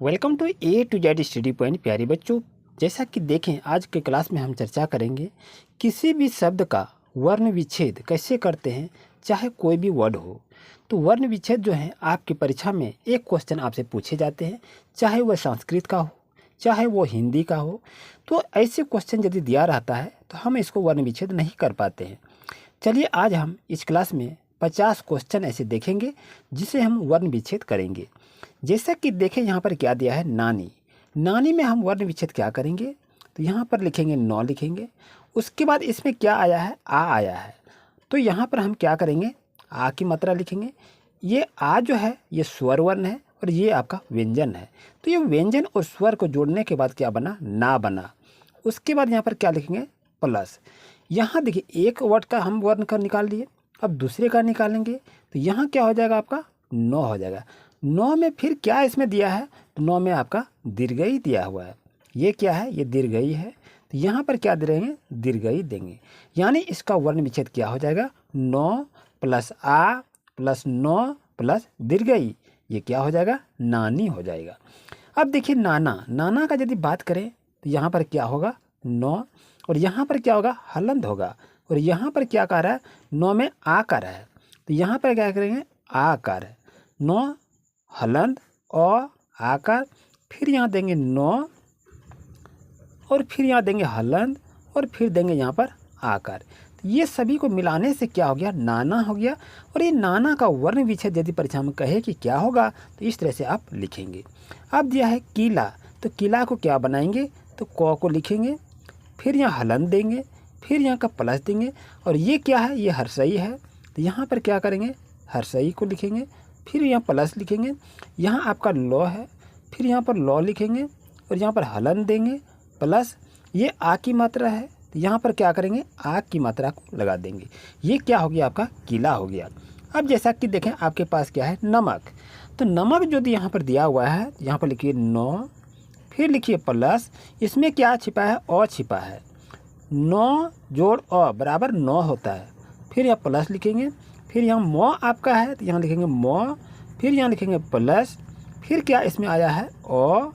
Welcome to A to Z study point. प्यारे बच्चों, जैसा कि देखें आज के क्लास में हम चर्चा करेंगे किसी भी शब्द का वर्ण विच्छेद कैसे करते हैं, चाहे कोई भी वर्ड हो। तो वर्ण विच्छेद जो है आपकी परीक्षा में एक क्वेश्चन आपसे पूछे जाते हैं, चाहे वह संस्कृत का हो चाहे वो हिंदी का हो। तो ऐसे क्वेश्चन यदि दिया रहता है तो हम इसको वर्ण विच्छेद नहीं कर पाते हैं। चलिए आज हम इस क्लास में 50 क्वेश्चन ऐसे देखेंगे जिसे हम वर्ण विच्छेद करेंगे। जैसा कि देखें यहाँ पर क्या दिया है, नानी। नानी में हम वर्ण विच्छेद क्या करेंगे, तो यहाँ पर लिखेंगे नौ लिखेंगे। उसके बाद इसमें क्या आया है, आ आया है, तो यहाँ पर हम क्या करेंगे, आ की मात्रा लिखेंगे। ये आ जो है ये स्वर वर्ण है और ये आपका व्यंजन है। तो ये व्यंजन और स्वर को जोड़ने के बाद क्या बना, ना बना। उसके बाद यहाँ पर क्या लिखेंगे, प्लस। यहाँ देखिए एक वर्ड का हम वर्ण का निकाल लिए, अब दूसरे का निकालेंगे तो यहाँ क्या हो जाएगा, आपका नौ हो जाएगा। नौ में फिर क्या इसमें दिया है, तो नौ में आपका दीर्घई दिया हुआ है। ये क्या है, ये दीर्घई है, तो यहाँ पर क्या देंगे, दीर्घई देंगे। यानी इसका वर्ण विच्छेद क्या हो जाएगा, नौ प्लस आ प्लस नौ प्लस दीर्घई, ये क्या हो जाएगा, नानी हो जाएगा। अब देखिए नाना, नाना का यदि बात करें तो यहाँ पर क्या होगा, नौ, और यहाँ पर क्या होगा, हलंत होगा। और यहाँ पर क्या कर रहा है, नौ में आ कर रहा है, तो यहाँ पर क्या करेंगे, आ कर, नौ हलंत और आकर, फिर यहाँ देंगे नौ और फिर यहाँ देंगे हलंत और फिर देंगे यहाँ पर आकर। तो ये सभी को मिलाने से क्या हो गया, नाना हो गया। और ये नाना का वर्ण विच्छेद यदि परीक्षा में कहे कि क्या होगा तो इस तरह से आप लिखेंगे। अब दिया है किला, तो किला को क्या बनाएंगे, तो क को लिखेंगे, फिर यहाँ हलंत देंगे, फिर यहाँ का प्लस देंगे। और ये क्या है, ये हर्षई है, तो यहाँ पर क्या करेंगे, हर्षई को लिखेंगे, फिर यहाँ प्लस लिखेंगे। यहाँ आपका लौ है, फिर यहाँ पर लौ लिखेंगे और यहाँ पर हलन देंगे प्लस। ये आ की मात्रा है, तो यहाँ पर क्या करेंगे, आ की मात्रा को लगा देंगे। ये क्या हो गया, आपका किला हो गया। अब जैसा कि देखें आपके पास क्या है, नमक। तो नमक जो यहाँ पर दिया हुआ है, यहाँ पर लिखिए नौ, फिर लिखिए प्लस, इसमें क्या छिपा है, अ छिपा है। नौ जोड़ अ बराबर 9 होता है। फिर यहाँ प्लस लिखेंगे, फिर यहाँ मौ आपका है तो यहाँ लिखेंगे मौ, फिर यहाँ लिखेंगे प्लस, फिर क्या इसमें आया है ओ,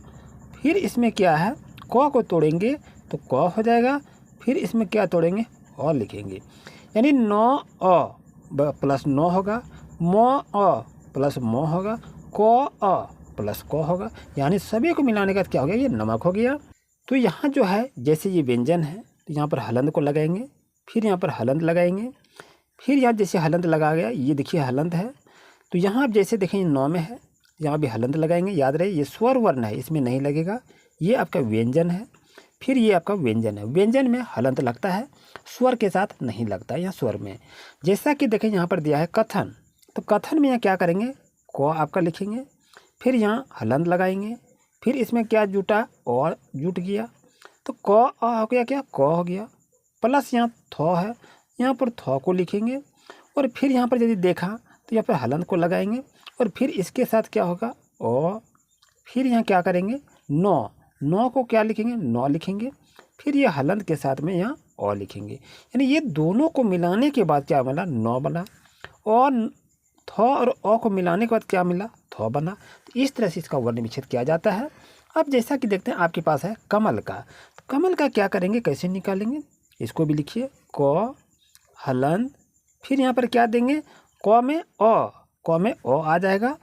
फिर इसमें क्या है, क को तोड़ेंगे तो क हो जाएगा, फिर इसमें क्या तोड़ेंगे, अ लिखेंगे। यानी 9 अ प्लस 9 होगा, मौ अ प्लस मौ होगा, क अ प्लस क होगा। यानी सभी को मिलाने का क्या हो गया, ये नमक हो गया। तो यहाँ जो है जैसे ये व्यंजन है तो यहाँ पर हलंत को लगाएंगे, फिर यहाँ पर हलंत लगाएंगे, फिर यहाँ जैसे हलंत लगा गया, ये देखिए हलंत है, तो यहाँ आप जैसे देखें नौ में है, यहाँ भी हलंत लगाएंगे। याद रहे ये स्वर वर्ण है, इसमें नहीं लगेगा। ये आपका व्यंजन है, फिर ये आपका व्यंजन है। व्यंजन में हलंत लगता है, स्वर के साथ नहीं लगता है यहाँ स्वर में। जैसा कि देखें यहाँ पर दिया है कथन, तो कथन में यहाँ क्या करेंगे, क आपका लिखेंगे, फिर यहाँ हलंत लगाएंगे, फिर इसमें क्या जुटा, और जुट गया, तो क आ हो गया, क्या क हो गया, प्लस यहाँ थ है, यहाँ पर थ को लिखेंगे। और फिर यहाँ पर यदि देखा तो यहाँ पर हलंत को लगाएंगे और फिर इसके साथ क्या होगा, ओ, फिर यहाँ क्या करेंगे, नौ, नौ को क्या लिखेंगे, नौ लिखेंगे, फिर ये हलंत के साथ में यहाँ ओ लिखेंगे। यानी ये दोनों को मिलाने के बाद क्या बना, नौ बना, और थ और ओ को मिलाने के बाद क्या मिला, थ बना। तो इस तरह से इसका वर्ण विच्छेद किया जाता है। अब जैसा कि देखते हैं आपके पास है कमल का, तो कमल का क्या करेंगे, कैसे निकालेंगे, इसको भी लिखिए, क हलंत, फिर यहाँ पर क्या देंगे, क में ओ आ जाएगा,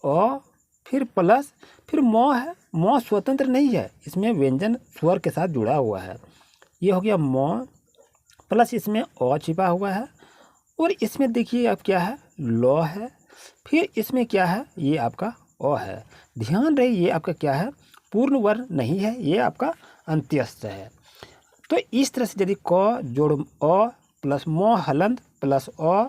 ओ, फिर प्लस, फिर मौ है, मौ स्वतंत्र नहीं है, इसमें व्यंजन स्वर के साथ जुड़ा हुआ है। ये हो गया मौ, प्लस इसमें ओ छिपा हुआ है, और इसमें देखिए अब क्या है, लौ है, फिर इसमें क्या है, ये आपका ओ है। ध्यान रहे ये आपका क्या है, पूर्ण वर्ण नहीं है, ये आपका अंत्यस्थ है। तो इस तरह से यदि क जोड़ अ प्लस मौ हलंत प्लस अ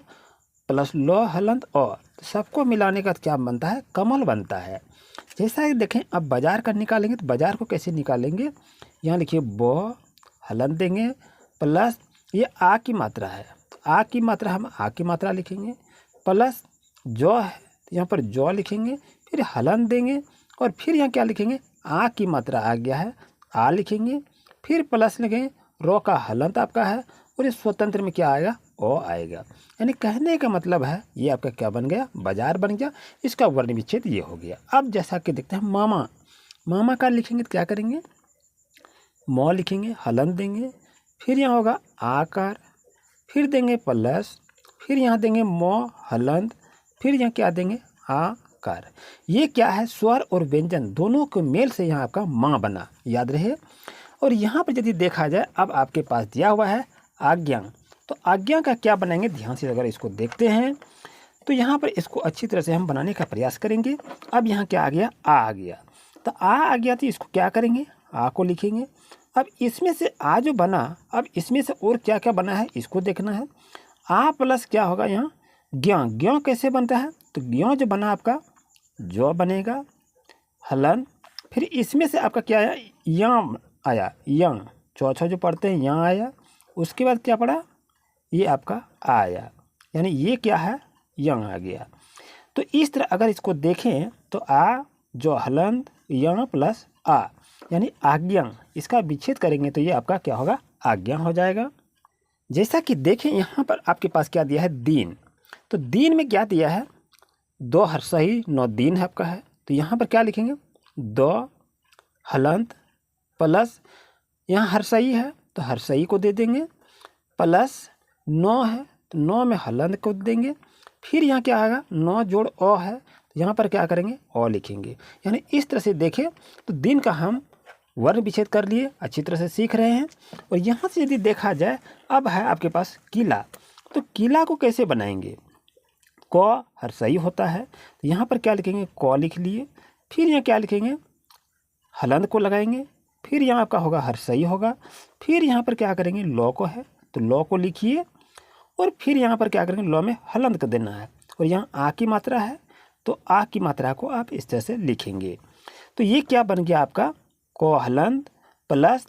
प्लस लौ हलंत अ, तो सबको मिलाने का क्या बनता है, कमल बनता है। जैसा कि देखें अब बाजार का निकालेंगे, तो बाजार को कैसे निकालेंगे, यहाँ लिखिए ब, हलंत देंगे प्लस, ये आ की मात्रा है, तो आ की मात्रा हम आ की मात्रा लिखेंगे, प्लस जौ है तो यहाँ पर जौ लिखेंगे, फिर हलंत देंगे और फिर यहाँ क्या लिखेंगे, आ की मात्रा आ गया है, आ लिखेंगे, फिर प्लस लिखेंगे, रो का हलंत आपका है, और इस स्वतंत्र में क्या आएगा, ओ आएगा। यानी कहने का मतलब है ये आपका क्या बन गया, बाजार बन गया। इसका वर्ण विच्छेद ये हो गया। अब जैसा कि देखते हैं मामा, मामाकार लिखेंगे तो क्या करेंगे, मौ लिखेंगे, हलंत देंगे, फिर यहाँ होगा आकार, फिर देंगे प्लस, फिर यहाँ देंगे मौ हलंत, फिर यहाँ क्या देंगे आकार। ये क्या है, स्वर और व्यंजन दोनों के मेल से यहाँ आपका माँ बना, याद रहे। और यहाँ पर यदि देखा जाए, अब आपके पास दिया हुआ है आज्ञा, तो आज्ञा का क्या बनाएंगे, ध्यान से अगर इसको देखते हैं तो यहाँ पर इसको अच्छी तरह से हम बनाने का प्रयास करेंगे। अब यहाँ क्या आ गया, आ गया, तो आ गया, तो इसको क्या करेंगे, आ को लिखेंगे। अब इसमें से आ जो बना, अब इसमें से और क्या क्या बना है इसको देखना है। आ प्लस क्या होगा यहाँ ज्ञ, ज्ञ कैसे बनता है, तो ज्ञ जो बना आपका जो बनेगा हलन, फिर इसमें से आपका क्या आया, यम आया, यंग चौथा जो पढ़ते हैं यहाँ आया, उसके बाद क्या पड़ा, ये आपका आया, यानी ये क्या है, यंग आ गया। तो इस तरह अगर इसको देखें तो आ जो हलंत यंग प्लस आ यानी आज्ञा, इसका विच्छेद करेंगे तो ये आपका क्या होगा, आज्ञा हो जाएगा। जैसा कि देखें यहाँ पर आपके पास क्या दिया है, दीन, तो दीन में क्या दिया है, दो हर्षही नौ दीन है आपका है, तो यहाँ पर क्या लिखेंगे, दो हलंत प्लस यहाँ हर्षही है तो हर्षही को दे देंगे, प्लस नौ है तो नौ में हलंत को देंगे, फिर यहाँ क्या आएगा, नौ जोड़ अ है तो यहाँ पर क्या करेंगे, अ लिखेंगे। यानी इस तरह से देखें तो दिन का हम वर्ण विच्छेद कर लिए, अच्छी तरह से सीख रहे हैं। और यहाँ से यदि देखा जाए, अब है आपके पास किला, तो किला को कैसे बनाएंगे, क हर्षई होता है तो यहाँ पर क्या लिखेंगे, क लिख लिए, फिर यहाँ क्या लिखेंगे, हलंत को लगाएंगे, फिर यहाँ आपका होगा हर्षई होगा, फिर यहाँ पर क्या करेंगे, लौ को है तो लौ को लिखिए, और फिर यहाँ पर क्या करेंगे, लौ में हलंत कर देना है, और यहाँ आ की मात्रा है तो आ की मात्रा को आप इस तरह से लिखेंगे। तो ये क्या बन गया आपका, को हलंत प्लस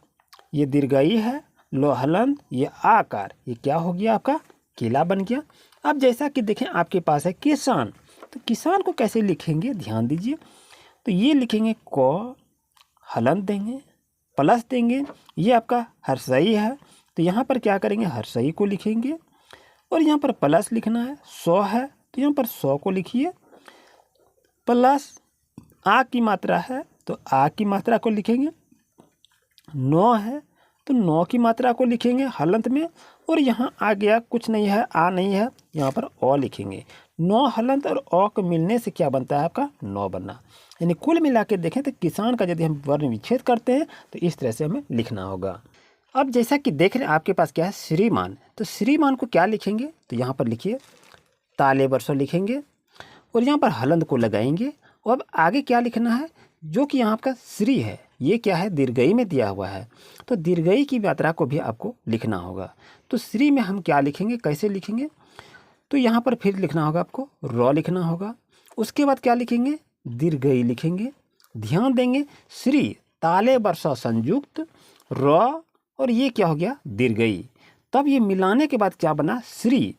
ये दीर्घई है, लो हलंत ये आकार, ये क्या हो गया आपका, किला बन गया। अब जैसा कि देखें आपके पास है किसान, तो किसान को कैसे लिखेंगे, ध्यान दीजिए, तो ये लिखेंगे को हलंत देंगे प्लस देंगे, ये आपका हर्षई है तो यहाँ पर क्या करेंगे, हर्षई को लिखेंगे, और यहाँ पर प्लस लिखना है, 100 है तो यहाँ पर 100 को लिखिए, प्लस आ की मात्रा है तो आ की मात्रा को लिखेंगे, 9 है तो 9 की मात्रा को लिखेंगे हलंत में, और यहाँ आ गया कुछ नहीं है, आ नहीं है, यहाँ पर अ लिखेंगे। 9 हलंत और अ को मिलने से क्या बनता है आपका, 9 बनना। यानी कुल मिला के देखें तो किसान का यदि हम वर्ण विच्छेद करते हैं तो इस तरह से हमें लिखना होगा। अब जैसा कि देख रहे हैं आपके पास क्या है, श्रीमान, तो श्रीमान को क्या लिखेंगे, तो यहाँ पर लिखिए ताले वर्षो लिखेंगे, और यहाँ पर हलंत को लगाएंगे। और अब आगे क्या लिखना है, जो कि यहाँ आपका श्री है, ये क्या है, दीर्घई में दिया हुआ है, तो दीर्घई की मात्रा को भी आपको लिखना होगा। तो श्री में हम क्या लिखेंगे, कैसे लिखेंगे, तो यहाँ पर फिर लिखना होगा आपको, रॉ लिखना होगा, उसके बाद क्या लिखेंगे, दीर्घई लिखेंगे। ध्यान देंगे, श्री ताले वर्षा संयुक्त रॉ, और ये क्या हो गया, दीर्घई, तब ये मिलाने के बाद क्या बना, श्री।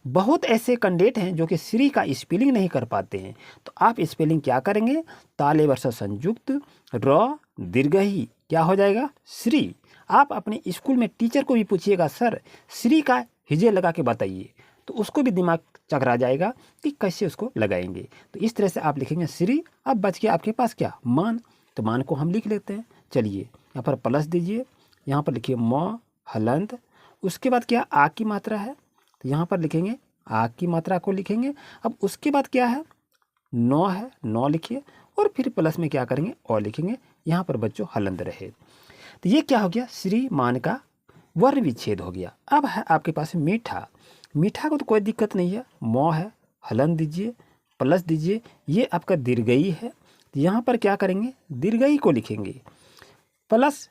बहुत ऐसे कैंडिडेट हैं जो कि श्री का स्पेलिंग नहीं कर पाते हैं, तो आप स्पेलिंग क्या करेंगे, ताले वर्षा संयुक्त रॉ दीर्घई, क्या हो जाएगा, श्री। आप अपने स्कूल में टीचर को भी पूछिएगा, सर श्री का हिजे लगा के बताइए, तो उसको भी दिमाग चकरा जाएगा कि कैसे उसको लगाएंगे। तो इस तरह से आप लिखेंगे श्री। अब बच गया आपके पास क्या, मान, तो मान को हम लिख लेते हैं। चलिए यहाँ पर प्लस दीजिए, यहाँ पर लिखिए मौ हलंत, उसके बाद क्या, आ की मात्रा है तो यहाँ पर लिखेंगे आ की मात्रा को लिखेंगे। अब उसके बाद क्या है, 9 है, 9 लिखिए, और फिर प्लस में क्या करेंगे, और लिखेंगे। यहाँ पर बच्चों हलंत रहे, तो ये क्या हो गया, श्रीमान का वर्ण विच्छेद हो गया। अब है आपके पास मीठा, मीठा को तो कोई दिक्कत नहीं है, मौ है, हलंत दीजिए, प्लस दीजिए, ये आपका दीर्घई है, तो यहाँ पर क्या करेंगे, दीर्घई को लिखेंगे, प्लस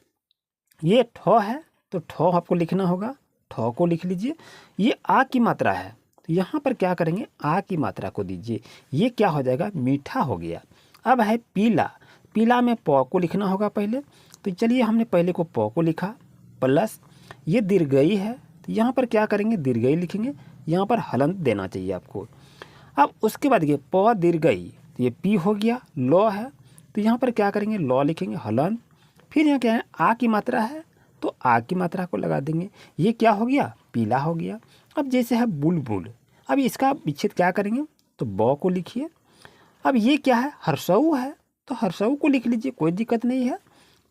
ये ठो है तो ठो आपको लिखना होगा, ठो को लिख लीजिए। ये आ की मात्रा है तो यहाँ पर क्या करेंगे, आ की मात्रा को दीजिए, ये क्या हो जाएगा, मीठा हो गया। अब है पीला, पीला में प को लिखना होगा पहले, तो चलिए हमने पहले को प को लिखा, प्लस ये दीर्घई है तो यहाँ पर क्या करेंगे, दीर्घई लिखेंगे, यहाँ पर हलंत देना चाहिए आपको। अब उसके बाद ये प दीर्घई, तो ये पी हो गया, लौ है तो यहाँ पर क्या करेंगे, लौ लिखेंगे, हलंत, फिर यहाँ क्या है, आ की मात्रा है तो आ की मात्रा को लगा देंगे, ये क्या हो गया, पीला हो गया। अब जैसे है बुलबुल, अब इसका विच्छेद क्या करेंगे, तो ब को लिखिए। अब ये क्या है, हर्षऊ है तो हर्षऊ को लिख लीजिए, कोई दिक्कत नहीं है।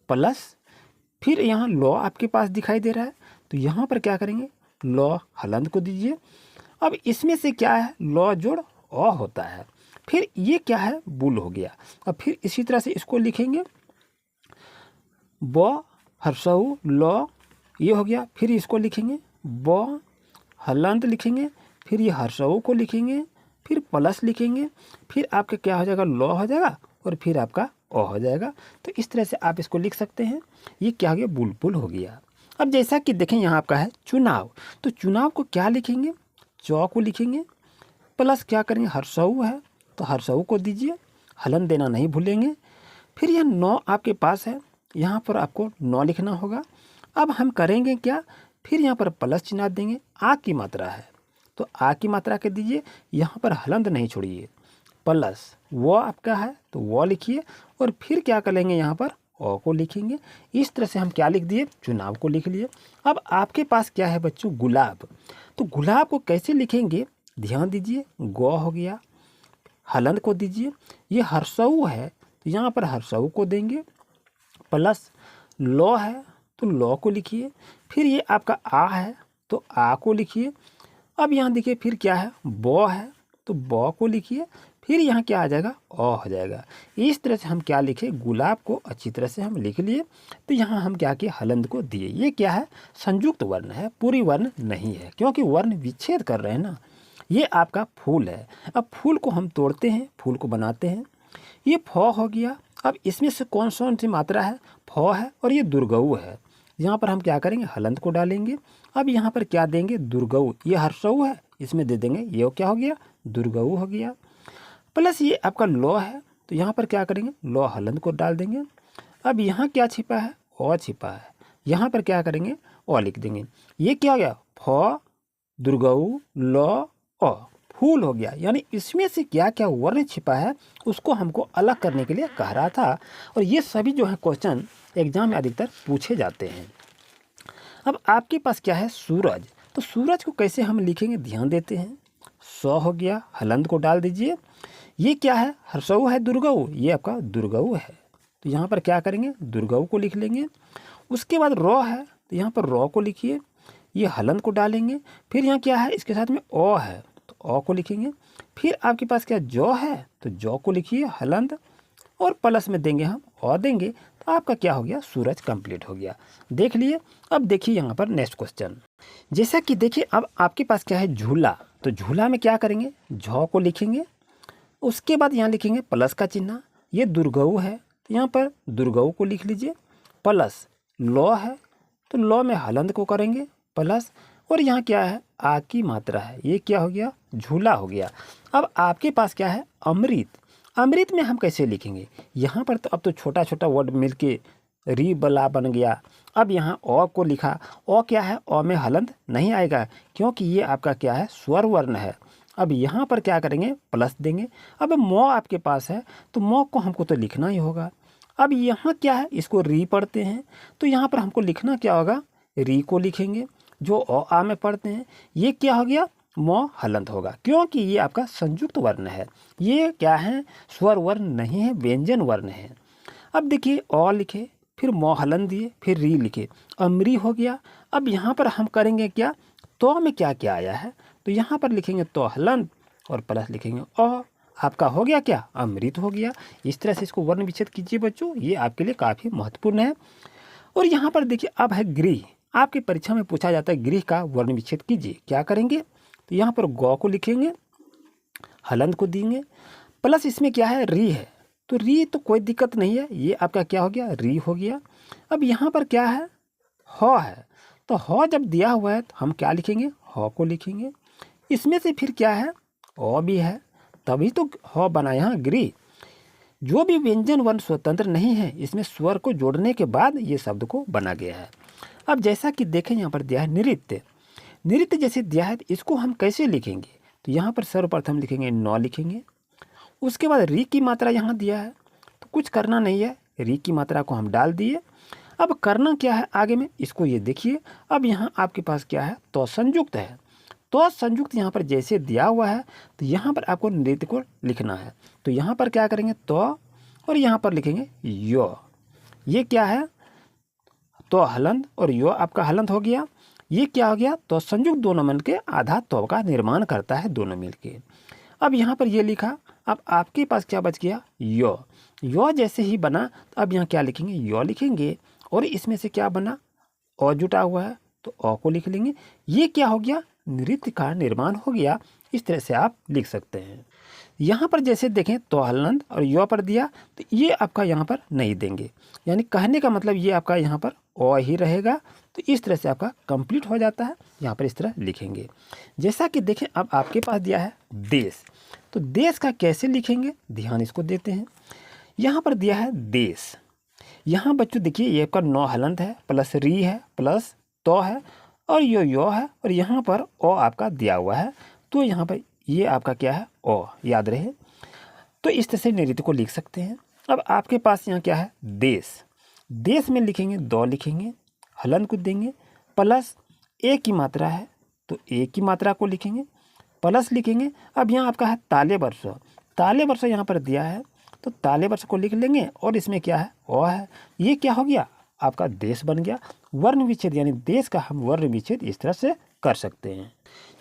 प्लस फिर यहाँ लॉ आपके पास दिखाई दे रहा है, तो यहाँ पर क्या करेंगे, लॉ हलंत को दीजिए। अब इसमें से क्या है, लॉ जोड़ अ होता है, फिर ये क्या है, बुल हो गया। अब फिर इसी तरह से इसको लिखेंगे, ब हर्षऊ लॉ, ये हो गया। फिर इसको लिखेंगे ब हलंत लिखेंगे, फिर ये हर्षऊ को लिखेंगे, फिर प्लस लिखेंगे, फिर आपका क्या हो जाएगा, लॉ हो जाएगा, और फिर आपका अ हो जाएगा। तो इस तरह से आप इसको लिख सकते हैं। ये क्या हो गया, बुलबुल हो गया। अब जैसा कि देखें यहाँ आपका है चुनाव, तो चुनाव को क्या लिखेंगे, चौ को लिखेंगे, प्लस क्या करेंगे, हर्षऊ है तो हर्षऊ को दीजिए, हलन देना नहीं भूलेंगे। फिर यह 9 आपके पास है, यहाँ पर आपको 9 लिखना होगा। अब हम करेंगे क्या, फिर यहाँ पर प्लस चिन्ह देंगे, आ की मात्रा है तो आ की मात्रा के दीजिए, यहाँ पर हलंत नहीं छोड़िए, प्लस वो आपका है तो वो लिखिए, और फिर क्या करेंगे, यहाँ पर ओ को लिखेंगे। इस तरह से हम क्या लिख दिए, चुनाव को लिख लिए। अब आपके पास क्या है बच्चों, गुलाब। तो गुलाब को कैसे लिखेंगे, ध्यान दीजिए, गौ हो गया, हलंत को दीजिए, ये हर्षऊ है तो यहाँ पर हर्षऊ को देंगे, प्लस लॉ है तो लॉ को लिखिए, फिर ये आपका आ है तो आ को लिखिए। अब यहाँ देखिए फिर क्या है, बौ है तो बौ को लिखिए, फिर यहाँ क्या आ जाएगा, अ हो जाएगा। इस तरह से हम क्या लिखे, गुलाब को अच्छी तरह से हम लिख लिए। तो यहाँ हम क्या किए, हलंत को दिए। ये क्या है, संयुक्त वर्ण है, पूरी वर्ण नहीं है, क्योंकि वर्ण विच्छेद कर रहे हैं ना। ये आपका फूल है, अब फूल को हम तोड़ते हैं, फूल को बनाते हैं। ये फ हो गया। अब इसमें से कौन सी मात्रा है, फ है, और ये दुर्गऊ है। यहाँ पर हम क्या करेंगे, हलंत को डालेंगे। अब यहाँ पर क्या देंगे, दुर्गऊ, ये हर्षऊ है, इसमें दे देंगे, ये क्या हो गया, दुर्गऊ हो गया। प्लस ये आपका लॉ है तो यहाँ पर क्या करेंगे, लॉ हलंत को डाल देंगे। अब यहाँ क्या छिपा है, अ छिपा है, यहाँ पर क्या करेंगे, अ लिख देंगे। ये क्या हो गया, फ दुर्गऊ लॉ अ, फूल हो गया। यानी इसमें से क्या क्या वर्ण छिपा है उसको हमको अलग करने के लिए कह रहा था। और ये सभी जो है क्वेश्चन एग्जाम में अधिकतर पूछे जाते हैं। अब आपके पास क्या है, सूरज। तो सूरज को कैसे हम लिखेंगे, ध्यान देते हैं। सौ हो गया, हलंत को डाल दीजिए। ये क्या है, हर्षऊ है दुर्गऊ, ये आपका दुर्गऊ है तो यहाँ पर क्या करेंगे, दुर्गऊ को लिख लेंगे। उसके बाद रॉ है तो यहाँ पर रॉ को लिखिए, ये हलंत को डालेंगे। फिर यहाँ क्या है, इसके साथ में ओ है तो ओ को लिखेंगे। फिर आपके पास क्या जौ है तो जौ को लिखिए, हलंत, और प्लस में देंगे हम और देंगे, तो आपका क्या हो गया, सूरज कंप्लीट हो गया। देख लिए। अब देखिए यहाँ पर नेक्स्ट क्वेश्चन, जैसा कि देखिए अब आपके पास क्या है, झूला। तो झूला में क्या करेंगे, झौ को लिखेंगे, उसके बाद यहाँ लिखेंगे प्लस का चिन्ह। ये दुर्गऊ है तो यहाँ पर दुर्गऊ को लिख लीजिए, प्लस लॉ है तो लॉ में हलंत को करेंगे, प्लस, और यहाँ क्या है, आ की मात्रा है, ये क्या हो गया, झूला हो गया। अब आपके पास क्या है, अमृत। अमृत में हम कैसे लिखेंगे, यहाँ पर तो अब तो छोटा छोटा वर्ड मिलके री बला बन गया। अब यहाँ अ को लिखा, अ क्या है, अ में हलंत नहीं आएगा क्योंकि ये आपका क्या है, स्वर वर्ण है। अब यहाँ पर क्या करेंगे, प्लस देंगे। अब मौ आपके पास है तो मौ को हमको तो लिखना ही होगा। अब यहाँ क्या है, इसको री पढ़ते हैं तो यहाँ पर हमको लिखना क्या होगा, री को लिखेंगे, जो आ में पढ़ते हैं। ये क्या हो गया, मौ हलंत होगा क्योंकि ये आपका संयुक्त वर्ण है। ये क्या है, स्वर वर्ण नहीं है, व्यंजन वर्ण है। अब देखिए अ लिखे, फिर मौ हलंत दिए, फिर री लिखे, अमरी हो गया। अब यहाँ पर हम करेंगे क्या, तो में क्या क्या आया है, तो यहाँ पर लिखेंगे तो हलंत और प्लस लिखेंगे अ, आपका हो गया क्या, अमृत हो गया। इस तरह से इसको वर्ण विच्छेद कीजिए बच्चों, ये आपके लिए काफ़ी महत्वपूर्ण है। और यहाँ पर देखिए अब है गृह। आपकी परीक्षा में पूछा जाता है गृह का वर्ण विच्छेद कीजिए, क्या करेंगे, तो यहाँ पर गौ को लिखेंगे, हलंत को देंगे, प्लस इसमें क्या है, री है तो री तो कोई दिक्कत नहीं है, ये आपका क्या हो गया, री हो गया। अब यहाँ पर क्या है, ह है तो ह जब दिया हुआ है तो हम क्या लिखेंगे, ह को लिखेंगे। इसमें से फिर क्या है, अ भी है तभी तो ह बना यहाँ गृह। जो भी व्यंजन वर्ण स्वतंत्र नहीं है, इसमें स्वर को जोड़ने के बाद ये शब्द को बना गया है। अब जैसा कि देखें यहाँ पर दिया है नृत्य। नृत्य जैसे दिया है तो इसको हम कैसे लिखेंगे, तो यहाँ पर सर्वप्रथम लिखेंगे नौ लिखेंगे। उसके बाद री की मात्रा यहाँ दिया है तो कुछ करना नहीं है, री की मात्रा को हम डाल दिए। अब करना क्या है आगे में, इसको ये देखिए। अब यहाँ आपके पास क्या है, तो संयुक्त है, तो संयुक्त यहाँ पर जैसे दिया हुआ है तो यहाँ पर आपको नृत्य को लिखना है। तो यहाँ पर क्या करेंगे, तो और यहाँ पर लिखेंगे यो। ये क्या है? तो हलंत और यो आपका हलंत हो गया। ये क्या हो गया? तो संयुक्त दोनों मिलकर आधा तो का निर्माण करता है दोनों मिलके। अब यहाँ पर ये लिखा। अब आपके पास क्या बच गया? यो। यो जैसे ही बना तो अब यहाँ क्या लिखेंगे? यो लिखेंगे और इसमें से क्या बना? अ जुटा हुआ है तो अ को लिख लेंगे। ये क्या हो गया? नृत्य का निर्माण हो गया। इस तरह से आप लिख सकते हैं। यहाँ पर जैसे देखें तो हलंत और यो पर दिया तो ये आपका यहाँ पर नहीं देंगे, यानी कहने का मतलब ये आपका यहाँ पर अ ही रहेगा। तो इस तरह से आपका कंप्लीट हो जाता है। यहाँ पर इस तरह लिखेंगे। जैसा कि देखें अब आपके पास दिया है देश, तो देश का कैसे लिखेंगे ध्यान इसको देते हैं। यहाँ पर दिया है देश। यहाँ बच्चों देखिए ये आपका नौ हलंत है प्लस री है प्लस तो है और यो है और यहाँ पर ओ आपका दिया हुआ है। तो यहाँ पर ये आपका क्या है? ओ याद रहे। तो इस तरह से नृत्य को लिख सकते हैं। अब आपके पास यहाँ क्या है? देश। देश में लिखेंगे दो लिखेंगे, हलंत को देंगे प्लस ए की मात्रा है तो ए की मात्रा को लिखेंगे प्लस लिखेंगे। अब यहाँ आपका है ताले वर्ष। ताले वर्ष यहाँ पर दिया है तो ताले वर्ष को लिख लेंगे और इसमें क्या है? ओ है। ये क्या हो गया? आपका देश बन गया। वर्ण विच्छेद यानी देश का हम वर्ण विच्छेद इस तरह से कर सकते हैं।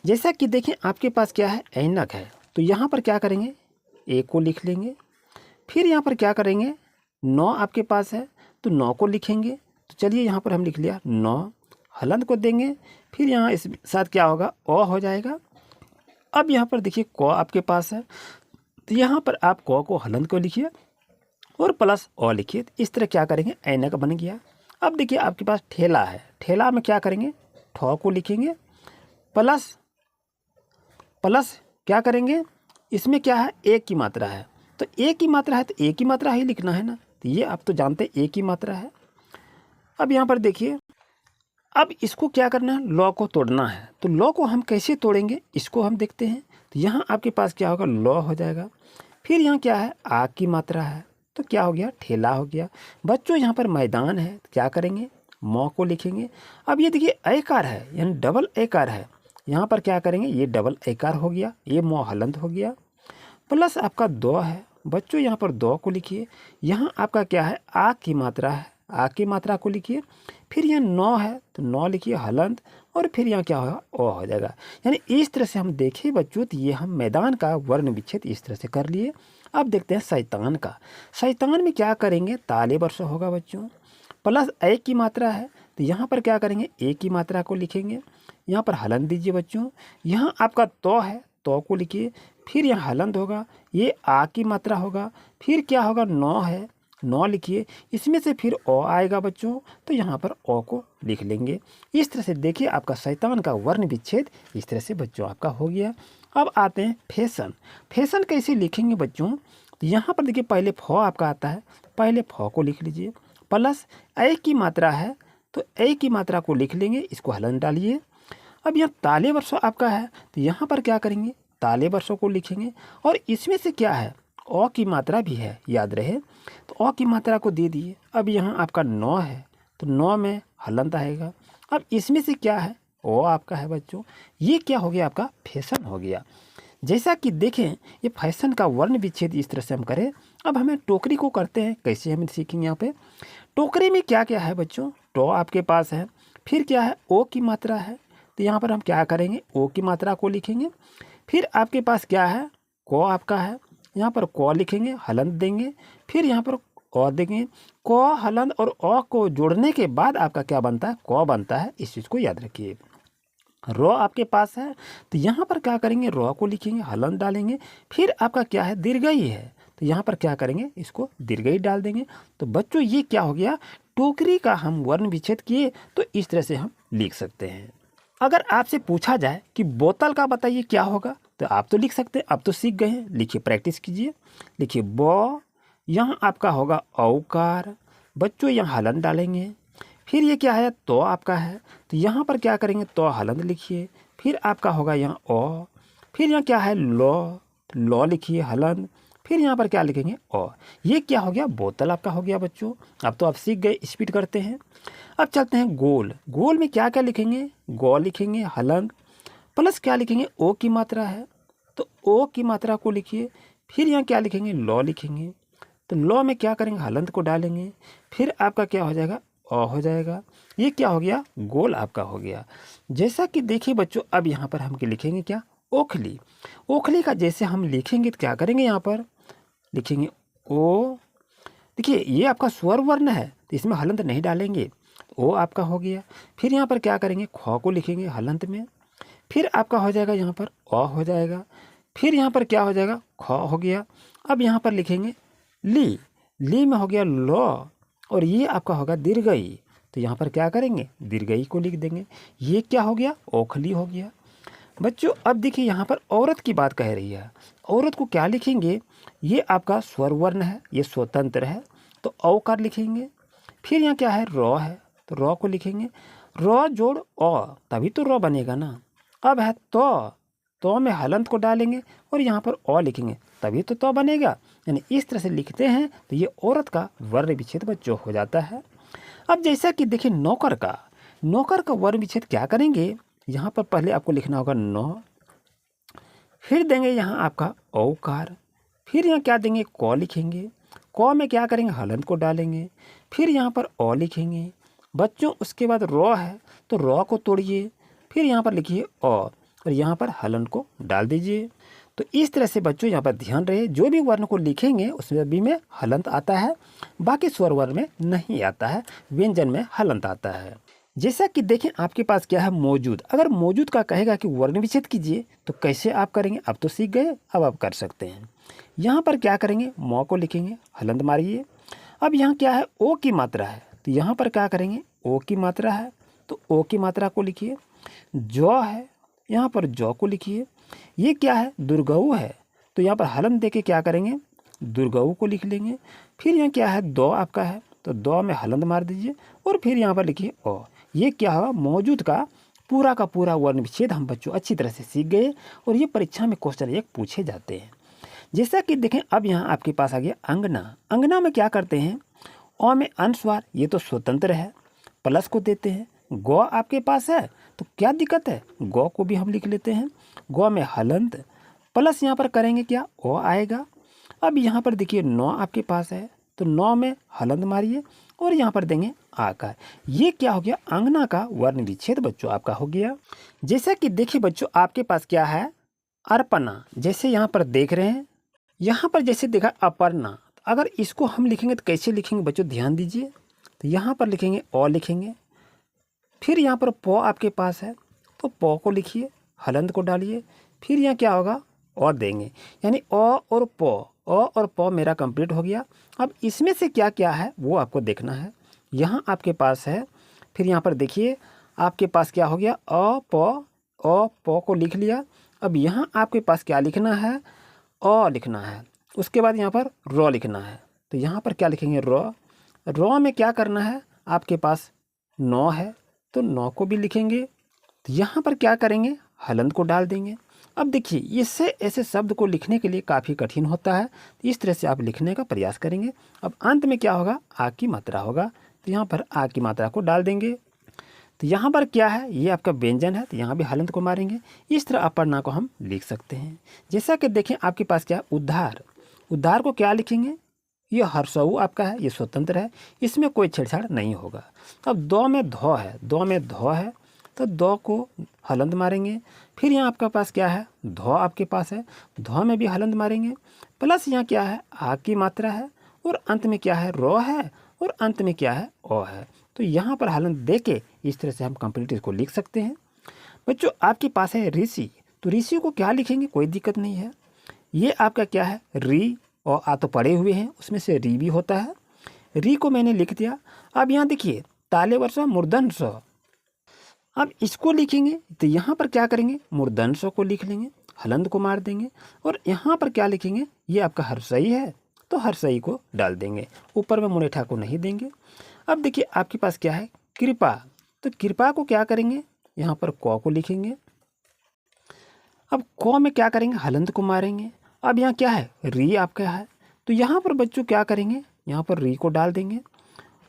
जैसा कि देखें आपके पास क्या है? ऐनक है तो यहाँ पर क्या करेंगे? ए को लिख लेंगे। फिर यहाँ पर क्या करेंगे? नौ आपके पास है तो नौ को लिखेंगे। तो चलिए यहाँ पर हम लिख लिया नौ, हलंत को देंगे। फिर यहाँ इस साथ क्या होगा? अ हो जाएगा। अब यहाँ पर देखिए क आपके पास है तो यहाँ पर आप क को हलंत को लिखिए और प्लस अ लिखिए। इस तरह क्या करेंगे? ऐनक बन गया। अब देखिए आपके पास ठेला है, ठेला में क्या करेंगे? ठ को लिखेंगे प्लस क्या करेंगे? इसमें क्या है? एक की मात्रा है तो एक की मात्रा है तो एक की मात्रा ही लिखना है ना। तो ये आप तो जानते हैं एक की मात्रा है। अब यहाँ पर देखिए अब इसको क्या करना है? लॉ को तोड़ना है। तो लॉ को हम कैसे तोड़ेंगे इसको हम देखते हैं। तो यहाँ आपके पास क्या होगा? लॉ हो जाएगा। फिर यहाँ क्या है? आ की मात्रा है तो क्या हो गया? ठेला हो गया। बच्चों यहाँ पर मैदान है तो क्या करेंगे? मौ को लिखेंगे। अब ये देखिए ऐकार है यानी डबल ऐकार है, यहाँ पर क्या करेंगे? ये डबल ऐकार हो गया, ये मौ हलंत हो गया। प्लस आपका दो है बच्चों, यहाँ पर दो को लिखिए। यहाँ आपका क्या है? आ की मात्रा है, आ की मात्रा को लिखिए। फिर यहाँ नौ है तो नौ लिखिए हलंत और फिर यहाँ क्या होगा? ओ हो जाएगा। यानी इस तरह से हम देखें बच्चों तो ये हम मैदान का वर्ण विच्छेद इस तरह से कर लिए। अब देखते हैं शैतान का। शैतान में क्या करेंगे? ताले वर्ष होगा बच्चों, प्लस ए की मात्रा है तो यहाँ पर क्या करेंगे? ए की मात्रा को लिखेंगे। यहाँ पर हलंत दीजिए बच्चों। यहाँ आपका तो है तो को लिखिए। फिर यहाँ हलंत होगा, ये आ की मात्रा होगा। फिर क्या होगा? नौ है, नौ लिखिए। इसमें से फिर ओ आएगा बच्चों तो यहाँ पर ओ को लिख लेंगे। इस तरह से देखिए आपका शैतान का वर्ण विच्छेद इस तरह से बच्चों आपका हो गया। अब आते हैं फैशन। फैशन कैसे लिखेंगे बच्चों? तो यहाँ पर देखिए पहले फ आपका आता है, पहले फ को लिख लीजिए प्लस ए की मात्रा है तो ए की मात्रा को लिख लेंगे, इसको हलंत डालिए। अब यहाँ ताले वर्षों आपका है तो यहाँ पर क्या करेंगे? ताले वर्षों को लिखेंगे और इसमें से क्या है? ओ की मात्रा भी है, याद रहे। तो ओ की मात्रा को दे दिए। अब यहाँ आपका नौ है तो नौ में हलंत आएगा। अब इसमें से क्या है? ओ आपका है बच्चों। ये क्या हो गया? आपका फैशन हो गया। जैसा कि देखें ये फैशन का वर्ण विच्छेद इस तरह से हम करें। अब हमें टोकरी को करते हैं, कैसे हम सीखेंगे। यहाँ पे टोकरी में क्या क्या है बच्चों? टो आपके पास है, फिर क्या है? ओ की मात्रा है तो यहाँ पर हम क्या करेंगे? ओ की मात्रा को लिखेंगे। फिर आपके पास क्या है? को आपका है, यहाँ पर को लिखेंगे, हलंत देंगे। फिर यहाँ पर ओ देंगे। को हलंत और ओ को जोड़ने के बाद आपका क्या बनता है? को बनता है। इस चीज़ को याद रखिए। रो आपके पास है तो यहाँ पर क्या करेंगे? रो को लिखेंगे, हलंत डालेंगे। फिर आपका क्या है? दीर्घई है तो यहाँ पर क्या करेंगे? इसको दीर्घई डाल देंगे। तो बच्चों ये क्या हो गया? टोकरी का हम वर्ण विच्छेद किए तो इस तरह से हम लिख सकते हैं। अगर आपसे पूछा जाए कि बोतल का बताइए क्या होगा तो आप तो लिख सकते हैं, अब तो सीख गए हैं। लिखिए, प्रैक्टिस कीजिए। लिखिए बो, यहाँ आपका होगा औकार। बच्चों यहाँ हलंत डालेंगे। फिर ये क्या है? तो आपका है तो यहाँ पर क्या करेंगे? तो हलंत लिखिए। फिर आपका होगा यहाँ ओ। फिर यहाँ क्या है? लो, तो लो लिखिए हलंत। फिर यहाँ पर क्या लिखेंगे? ओ। ये क्या हो गया? बोतल आपका हो गया बच्चों। अब तो आप सीख गए, स्पीड करते हैं। अब चलते हैं गोल। गोल में क्या क्या लिखेंगे? गो लिखेंगे, हलंत प्लस क्या लिखेंगे? ओ की मात्रा है तो ओ की मात्रा को लिखिए। फिर यहाँ क्या लिखेंगे? लो लिखेंगे तो लौ में क्या करेंगे, हलंत को डालेंगे, फिर आपका क्या हो जाएगा, अ हो जाएगा। ये क्या हो गया, गोल आपका हो गया। जैसा कि देखिए बच्चों, अब यहाँ पर हम लिखेंगे क्या, ओखली। ओखली का जैसे हम लिखेंगे तो क्या करेंगे, यहाँ पर लिखेंगे ओ। देखिए ये आपका स्वर वर्ण है तो इसमें हलंत नहीं डालेंगे, ओ आपका हो गया। फिर यहाँ पर क्या करेंगे, ख को लिखेंगे हलंत में, फिर आपका हो जाएगा यहाँ पर अ हो जाएगा, फिर यहाँ पर क्या हो जाएगा, ख हो गया। अब यहाँ पर लिखेंगे ली, ली में हो गया लौ, और ये आपका होगा दीर्घई, तो यहाँ पर क्या करेंगे, दीर्घई को लिख देंगे। ये क्या हो गया, ओखली हो गया। बच्चों अब देखिए यहाँ पर औरत की बात कह रही है, औरत को क्या लिखेंगे, ये आपका स्वर वर्ण है, ये स्वतंत्र है, तो औकार लिखेंगे। फिर यहाँ क्या है, रॉ है, तो रॉ को लिखेंगे, रॉ जोड़ अ, तभी तो रॉ बनेगा ना। अब है तो में हलंत को डालेंगे और यहाँ पर अ लिखेंगे, तभी तो बनेगा। यानी इस तरह से लिखते हैं तो ये औरत का वर्ण विच्छेद बच्चों हो जाता है। अब जैसा कि देखिए नौकर का वर्ण विच्छेद क्या करेंगे, यहाँ पर पहले आपको लिखना होगा नौ, फिर देंगे यहाँ आपका औकार, फिर यहाँ क्या देंगे, क लिखेंगे, क में क्या करेंगे, हलंत को डालेंगे, फिर यहाँ पर अ लिखेंगे बच्चों। उसके बाद रॉ है तो रॉ को तोड़िए, फिर यहाँ पर लिखिए अ, और यहाँ पर हलंत को डाल दीजिए। तो इस तरह से बच्चों यहाँ पर ध्यान रहे, जो भी वर्ण को लिखेंगे उसमें भी में हलंत आता है, बाकी स्वर वर्ण में नहीं आता है, व्यंजन में हलंत आता है। जैसा कि देखें आपके पास क्या है, मौजूद। अगर मौजूद का कहेगा कि वर्ण विच्छेद कीजिए तो कैसे आप करेंगे, अब तो सीख गए, अब आप कर सकते हैं। यहाँ पर क्या करेंगे, मौ को लिखेंगे, हलंत मारिए। अब यहाँ क्या है, ओ की मात्रा है, तो यहाँ पर क्या करेंगे, ओ की मात्रा है तो ओ की मात्रा को लिखिए। जौ है, यहाँ पर जौ को लिखिए। ये क्या है, दुर्गऊ है, तो यहाँ पर हलंत दे के क्या करेंगे, दुर्गऊ को लिख लेंगे। फिर यहाँ क्या है, दौ आपका है, तो दौ में हलंत मार दीजिए और फिर यहाँ पर लिखिए अ। ये क्या होगा, मौजूद का पूरा वर्ण विच्छेद हम बच्चों अच्छी तरह से सीख गए, और ये परीक्षा में क्वेश्चन एक पूछे जाते हैं। जैसा कि देखें अब यहाँ आपके पास आ गया अंगना। अंगना में क्या करते हैं, अ में अनुस्वार, ये तो स्वतंत्र है, प्लस को देते हैं। गौ आपके पास है तो क्या दिक्कत है, गौ को भी हम लिख लेते हैं। गौ में हलंत प्लस यहाँ पर करेंगे क्या, ओ आएगा। अब यहाँ पर देखिए नौ आपके पास है तो नौ में हलंत मारिए और यहाँ पर देंगे आकार। ये क्या हो गया, अंगना का वर्ण विच्छेद बच्चों आपका हो गया। जैसा कि देखिए बच्चों आपके पास क्या है, अर्पणा। जैसे यहाँ पर देख रहे हैं, यहाँ पर जैसे देखा अपर्णा, अगर इसको हम लिखेंगे तो कैसे लिखेंगे बच्चों, ध्यान दीजिए। तो यहाँ पर लिखेंगे अ लिखेंगे, फिर यहाँ पर प आपके पास है तो प को लिखिए, हलंत को डालिए, फिर यहाँ क्या होगा, और देंगे। यानी अ और प मेरा कंप्लीट हो गया। अब इसमें से क्या क्या है वो आपको देखना है। यहाँ आपके पास है, फिर यहाँ पर देखिए आपके पास क्या हो गया, अ प को लिख लिया। अब यहाँ आपके पास क्या लिखना है, अ लिखना है, उसके बाद यहाँ पर रॉ लिखना है। तो यहाँ पर क्या लिखेंगे, रॉ में क्या करना है, आपके पास नौ है तो नौ को भी लिखेंगे। तो यहाँ पर क्या करेंगे, हलंत को डाल देंगे। अब देखिए इससे ऐसे शब्द को लिखने के लिए काफ़ी कठिन होता है, तो इस तरह से आप लिखने का प्रयास करेंगे। अब अंत में क्या होगा, आ की मात्रा होगा, तो यहाँ पर आ की मात्रा को डाल देंगे। तो यहाँ पर क्या है, ये आपका व्यंजन है, तो यहाँ भी हलंत को मारेंगे। इस तरह अपर्णा को हम लिख सकते हैं। जैसा कि देखें आपके पास क्या है, उद्धार को क्या लिखेंगे, ये हर्षऊ आपका है, ये स्वतंत्र है, इसमें कोई छेड़छाड़ नहीं होगा। अब दो में धौ है, तो दो को हलंत मारेंगे। फिर यहाँ आपके पास क्या है, धौ आपके पास है, धौ में भी हलंत मारेंगे। प्लस यहाँ क्या है, आ की मात्रा है, और अंत में क्या है, रॉ है, और अंत में क्या है, ओ है। तो यहाँ पर हलंत दे के इस तरह से हम कंप्लीट इसको लिख सकते हैं। बच्चों आपके पास है ऋषि, तो ऋषि को क्या लिखेंगे, कोई दिक्कत नहीं है। ये आपका क्या है, री और आ तो पड़े हुए हैं, उसमें से री भी होता है, री को मैंने लिख दिया। अब यहाँ देखिए ताले वर्ष मूर्धन स, अब इसको लिखेंगे तो यहाँ पर क्या करेंगे, मूर्धन स को लिख लेंगे, हलंत को मार देंगे, और यहाँ पर क्या लिखेंगे, ये आपका हर्षई है तो हर्षई को डाल देंगे, ऊपर में मुनेठा को नहीं देंगे। अब देखिए आपके पास क्या है, कृपा, तो कृपा को क्या करेंगे, यहाँ पर क को लिखेंगे। अब क में क्या करेंगे, हलंत को मारेंगे। अब यहाँ क्या है, री आपका है, तो यहाँ पर बच्चों क्या करेंगे, यहाँ पर री को डाल देंगे।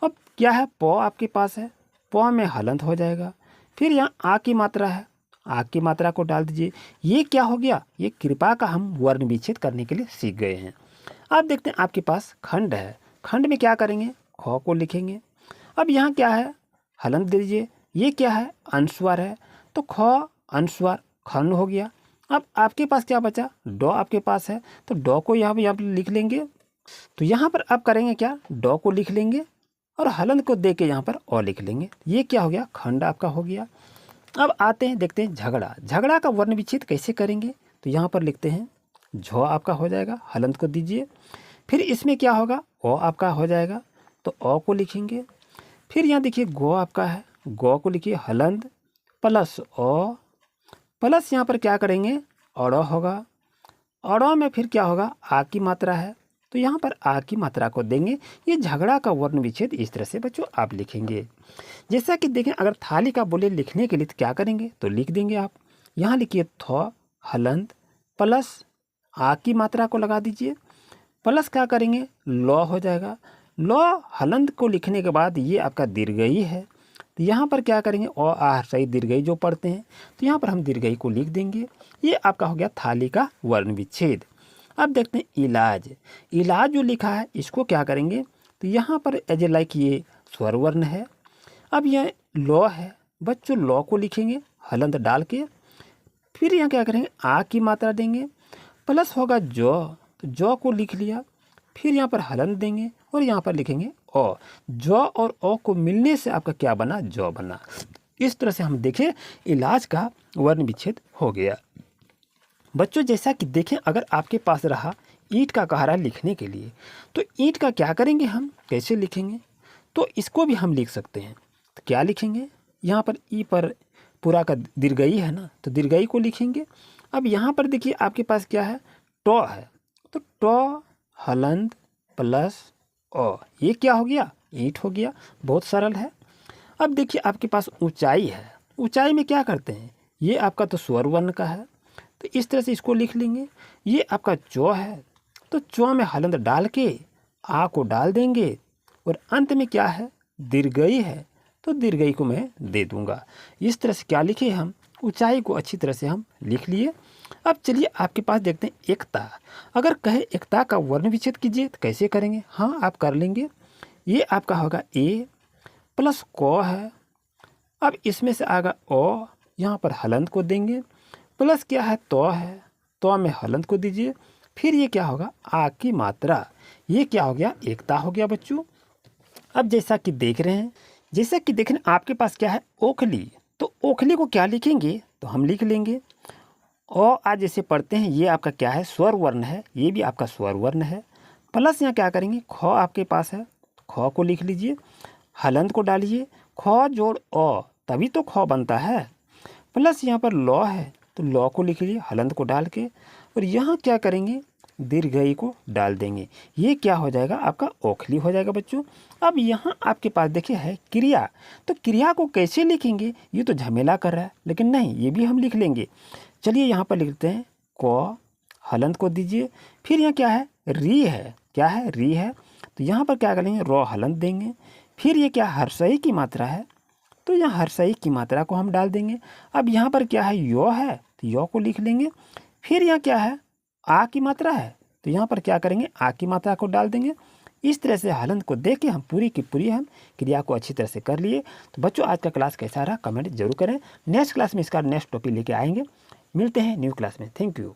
अब क्या है, प आपके पास है, प में हलंत हो जाएगा। फिर यहाँ आ की मात्रा है, आ की मात्रा को डाल दीजिए। ये क्या हो गया, ये कृपा का हम वर्ण विच्छेद करने के लिए सीख गए हैं। आप देखते हैं आपके पास खंड है, खंड में क्या करेंगे, ख को लिखेंगे। अब यहाँ क्या है, हलंत दे दीजिए। ये क्या है, अनुस्वार है, तो ख अनुस्वार खंड हो गया। अब आपके पास क्या बचा, डॉ आपके पास है, तो डॉ को यहाँ पर लिख लेंगे। तो यहाँ पर अब करेंगे क्या, डॉ को लिख लेंगे और हलंत को दे के यहाँ पर अ लिख लेंगे। ये क्या हो गया, खंड आपका हो गया। अब आते हैं, देखते हैं झगड़ा। झगड़ा का वर्ण विच्छेद कैसे करेंगे, तो यहाँ पर लिखते हैं झ आपका हो जाएगा, हलंत को दीजिए। फिर इसमें क्या होगा, ओ आपका हो जाएगा, तो अ को लिखेंगे। फिर यहाँ देखिए गो आपका है, गौ को लिखिए हलंत प्लस अ प्लस यहाँ पर क्या करेंगे, अड़ होगा। अड़ में फिर क्या होगा, आ की मात्रा है, तो यहाँ पर आ की मात्रा को देंगे। ये झगड़ा का वर्ण विच्छेद इस तरह से बच्चों आप लिखेंगे। जैसा कि देखें, अगर थाली का बोले लिखने के लिए तो क्या करेंगे, तो लिख देंगे आप। यहाँ लिखिए थ हलंत प्लस आ की मात्रा को लगा दीजिए, प्लस क्या करेंगे, लौ हो जाएगा। लौ हलंत को लिखने के बाद ये आपका दीर्घई है, तो यहाँ पर क्या करेंगे, अ आ सही दीर्घई जो पढ़ते हैं, तो यहाँ पर हम दीर्घई को लिख देंगे। ये आपका हो गया थाली का वर्ण विच्छेद। अब देखते हैं इलाज। इलाज जो लिखा है इसको क्या करेंगे, तो यहाँ पर एज ए लाइक ये स्वर वर्ण है। अब यह लौ है बच्चों, लौ को लिखेंगे हलंत डाल के। फिर यहाँ क्या करेंगे, आ की मात्रा देंगे, प्लस होगा जौ, तो जौ को लिख लिया। फिर यहाँ पर हलंत देंगे और यहाँ पर लिखेंगे अ। जौ और अ को मिलने से आपका क्या बना, जौ बना। इस तरह से हम देखें इलाज का वर्ण विच्छेद हो गया। बच्चों जैसा कि देखें, अगर आपके पास रहा ईंट का कहारा लिखने के लिए, तो ईंट का क्या करेंगे, हम कैसे लिखेंगे, तो इसको भी हम लिख सकते हैं। तो क्या लिखेंगे, यहाँ पर ई पर पूरा का दीर्घई है ना, तो दीर्घई को लिखेंगे। अब यहाँ पर देखिए आपके पास क्या है, टॉ है, तो टॉ हलंत प्लस अ, ये क्या हो गया, ईंट हो गया। बहुत सरल है। अब देखिए आपके पास ऊंचाई है, ऊंचाई में क्या करते हैं, ये आपका तो स्वर वर्ण का है, तो इस तरह से इसको लिख लेंगे। ये आपका चौ है, तो चौ में हलंत डाल के आ को डाल देंगे और अंत में क्या है, दीर्घई है, तो दीर्घई को मैं दे दूंगा। इस तरह से क्या लिखे हम, ऊंचाई को अच्छी तरह से हम लिख लिए। अब चलिए आपके पास देखते हैं एकता। अगर कहे एकता का वर्ण विच्छेद कीजिए तो कैसे करेंगे, हाँ आप कर लेंगे। ये आपका होगा ए प्लस क है। अब इसमें से आएगा ओ, यहाँ पर हलंत को देंगे, प्लस क्या है, तो है, तो में हलंत को दीजिए। फिर ये क्या होगा, आ की मात्रा। ये क्या हो गया, एकता हो गया बच्चों। अब जैसा कि देख रहे हैं, जैसा कि देखें आपके पास क्या है, ओखली। तो ओखली को क्या लिखेंगे, तो हम लिख लेंगे ओ आज जैसे पढ़ते हैं, ये आपका क्या है, स्वर वर्ण है, ये भी आपका स्वर वर्ण है। प्लस यहाँ क्या करेंगे, ख आपके पास है, ख को लिख लीजिए, हलंत को डालिए, ख जोड़ अ तभी तो ख बनता है। प्लस यहाँ पर लौ है, तो लौ को लिख लीजिए हलंत को डाल के, और यहाँ क्या करेंगे, दीर्घई को डाल देंगे। ये क्या हो जाएगा, आपका ओखली हो जाएगा बच्चों। अब यहाँ आपके पास देखिए है क्रिया, तो क्रिया को कैसे लिखेंगे, ये तो झमेला कर रहा है, लेकिन नहीं ये भी हम लिख लेंगे। चलिए यहाँ पर लिखते हैं क, हलंत को दीजिए। फिर यहाँ क्या है, री है, क्या है, री है, तो यहाँ पर क्या करेंगे, रॉ हलंत देंगे। फिर ये क्या, हर्षई की मात्रा है, तो यहाँ हर्षई की मात्रा को हम डाल देंगे। अब यहाँ पर क्या है, यो है, तो यो को लिख लेंगे। फिर यहाँ क्या है, आ की मात्रा है, तो यहाँ पर क्या करेंगे, आ की मात्रा को डाल देंगे। इस तरह से हलंत को देख के हम पूरी की पूरी हम क्रिया को अच्छी तरह से कर लिए। तो बच्चों आज का क्लास कैसा रहा कमेंट जरूर करें। नेक्स्ट क्लास में इसका नेक्स्ट टॉपिक लेके आएंगे। मिलते हैं न्यू क्लास में। Thank you.